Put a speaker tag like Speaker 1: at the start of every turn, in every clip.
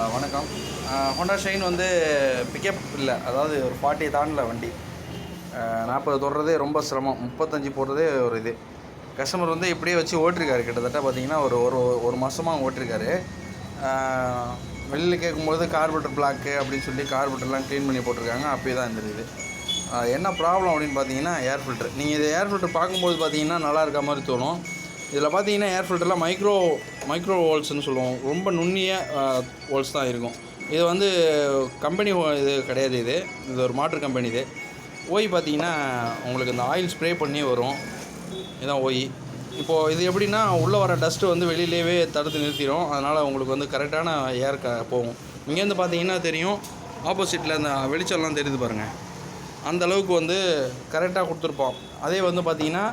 Speaker 1: வணக்கம். Honda shine வந்து pickup இல்லை, அதாவது ஒரு 40 தாண்டல வண்டி. 40 தொடுறதே ரொம்ப சிரமம், 35 போடுறதே ஒரு இது. கஸ்டமர் வந்து இப்படியே வச்சு ஓட்டிருக்காரு, கிட்டத்தட்ட பார்த்தீங்கன்னா ஒரு மாதமாக ஓட்டிருக்காரு. வெளியில் கேட்கும்பொழுது கார்பரேட்டர் பிளாக்கு அப்படின்னு சொல்லி கார்பரேட்டர்லாம் க்ளீன் பண்ணி போட்டிருக்காங்க. அப்பயே தான் இருந்துருக்குது. என்ன ப்ராப்ளம் அப்படின்னு பார்த்தீங்கன்னா ஏர் ஃபில்ட்ரு. நீங்கள் இது ஏர் ஃபில்ட்ரு பார்க்கும்போது பார்த்தீங்கன்னா நல்லா இருக்க மாதிரி தோணும். இதில் பார்த்தீங்கன்னா ஏர் ஃபில்டரில் மைக்ரோ ஹோல்ஸ்னு சொல்லுவோம். ரொம்ப நுண்ணிய ஹோல்ஸ் தான் இருக்கும். இது வந்து கம்பெனி இது கிடையாது. இது ஒரு மாற்று கம்பெனி. இது ஓய் பார்த்தீங்கன்னா உங்களுக்கு இந்த ஆயில் ஸ்ப்ரே பண்ணி வரும். இதுதான் ஓய். இப்போது இது எப்படின்னா உள்ளே வர டஸ்ட்டு வந்து வெளியிலேயே தடுத்து நிறுத்திடும். அதனால் உங்களுக்கு வந்து கரெக்டான ஏர் போகும். இங்கேருந்து பார்த்தீங்கன்னா தெரியும், ஆப்போசிட்டில் அந்த வெளிச்சம்லாம் தெரியுது பாருங்கள். அந்த அளவுக்கு வந்து கரெக்டாக கொடுத்துருப்போம். அதே வந்து பார்த்திங்கன்னா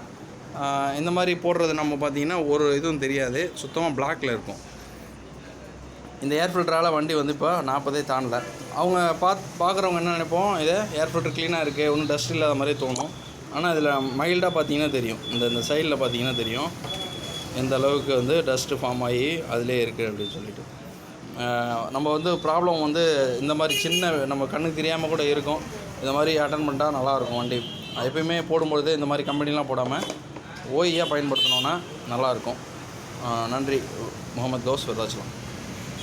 Speaker 1: இந்த மாதிரி போடுறது நம்ம பார்த்திங்கன்னா ஒரு இதுவும் தெரியாது, சுத்தமாக பிளாக்கில் இருக்கும். இந்த ஏர் ஃபில்டரால் வண்டி வந்து இப்போ 40 தாண்டல. அவங்க பார்க்குறவங்க என்ன நினைப்போம், இதை ஏர் ஃபில்டர் க்ளீனாக இருக்குது, ஒன்றும் டஸ்ட் இல்லாத மாதிரியே தோணும். ஆனால் இதில் மைல்டாக பார்த்தீங்கன்னா தெரியும், இந்த சைடில் பார்த்தீங்கன்னா தெரியும் எந்த அளவுக்கு வந்து டஸ்ட்டு ஃபார்ம் ஆகி அதிலே இருக்குது அப்படின்னு சொல்லிட்டு. நம்ம வந்து ப்ராப்ளம் வந்து இந்த மாதிரி சின்ன நம்ம கண்ணுக்கு தெரியாமல் கூட இருக்கும். இந்த மாதிரி அட்டன் பண்ணிட்டால் நல்லாயிருக்கும் வண்டி. எப்பயுமே போடும்பொழுது இந்த மாதிரி கம்பெனிலாம் போடாமல் ஓய்யாக பயன்படுத்தினோன்னா நல்லாயிருக்கும். நன்றி. முகமது கௌஸ் விருதாச்சலம்.